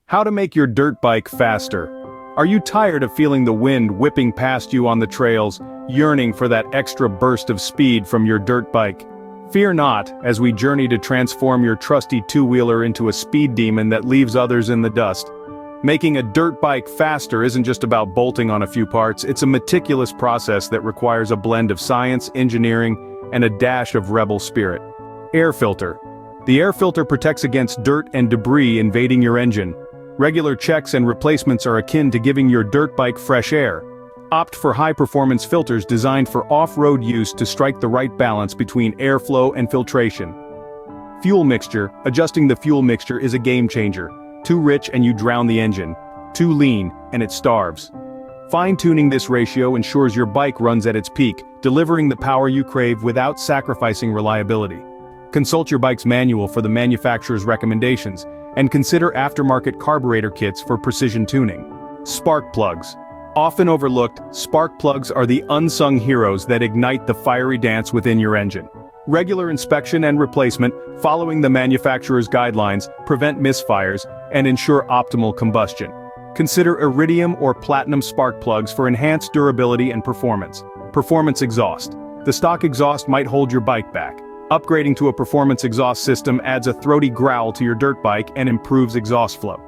How to make your dirt bike faster. Are you tired of feeling the wind whipping past you on the trails, yearning for that extra burst of speed from your dirt bike? Fear not, as we journey to transform your trusty two-wheeler into a speed demon that leaves others in the dust. Making a dirt bike faster isn't just about bolting on a few parts, it's a meticulous process that requires a blend of science, engineering, and a dash of rebel spirit. Air filter. The air filter protects against dirt and debris invading your engine. Regular checks and replacements are akin to giving your dirt bike fresh air. Opt for high-performance filters designed for off-road use to strike the right balance between airflow and filtration. Fuel mixture. Adjusting the fuel mixture is a game changer. Too rich and you drown the engine. Too lean, and it starves. Fine-tuning this ratio ensures your bike runs at its peak, delivering the power you crave without sacrificing reliability. Consult your bike's manual for the manufacturer's recommendations, and consider aftermarket carburetor kits for precision tuning. Spark plugs. Often overlooked, spark plugs are the unsung heroes that ignite the fiery dance within your engine. Regular inspection and replacement, following the manufacturer's guidelines, prevent misfires and ensure optimal combustion. Consider iridium or platinum spark plugs for enhanced durability and performance. Performance exhaust. The stock exhaust might hold your bike back. Upgrading to a performance exhaust system adds a throaty growl to your dirt bike and improves exhaust flow.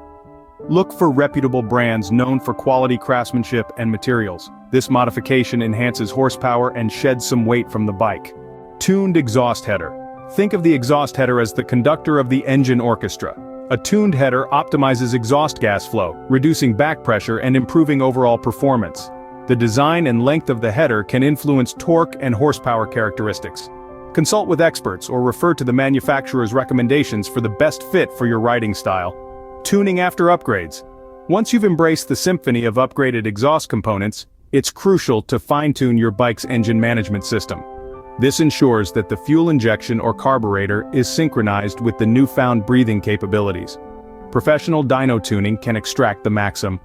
Look for reputable brands known for quality craftsmanship and materials. This modification enhances horsepower and sheds some weight from the bike. Tuned exhaust header. Think of the exhaust header as the conductor of the engine orchestra. A tuned header optimizes exhaust gas flow, reducing back pressure and improving overall performance. The design and length of the header can influence torque and horsepower characteristics. Consult with experts or refer to the manufacturer's recommendations for the best fit for your riding style. Tuning after upgrades. Once you've embraced the symphony of upgraded exhaust components, it's crucial to fine-tune your bike's engine management system. This ensures that the fuel injection or carburetor is synchronized with the newfound breathing capabilities. Professional dyno tuning can extract the maximum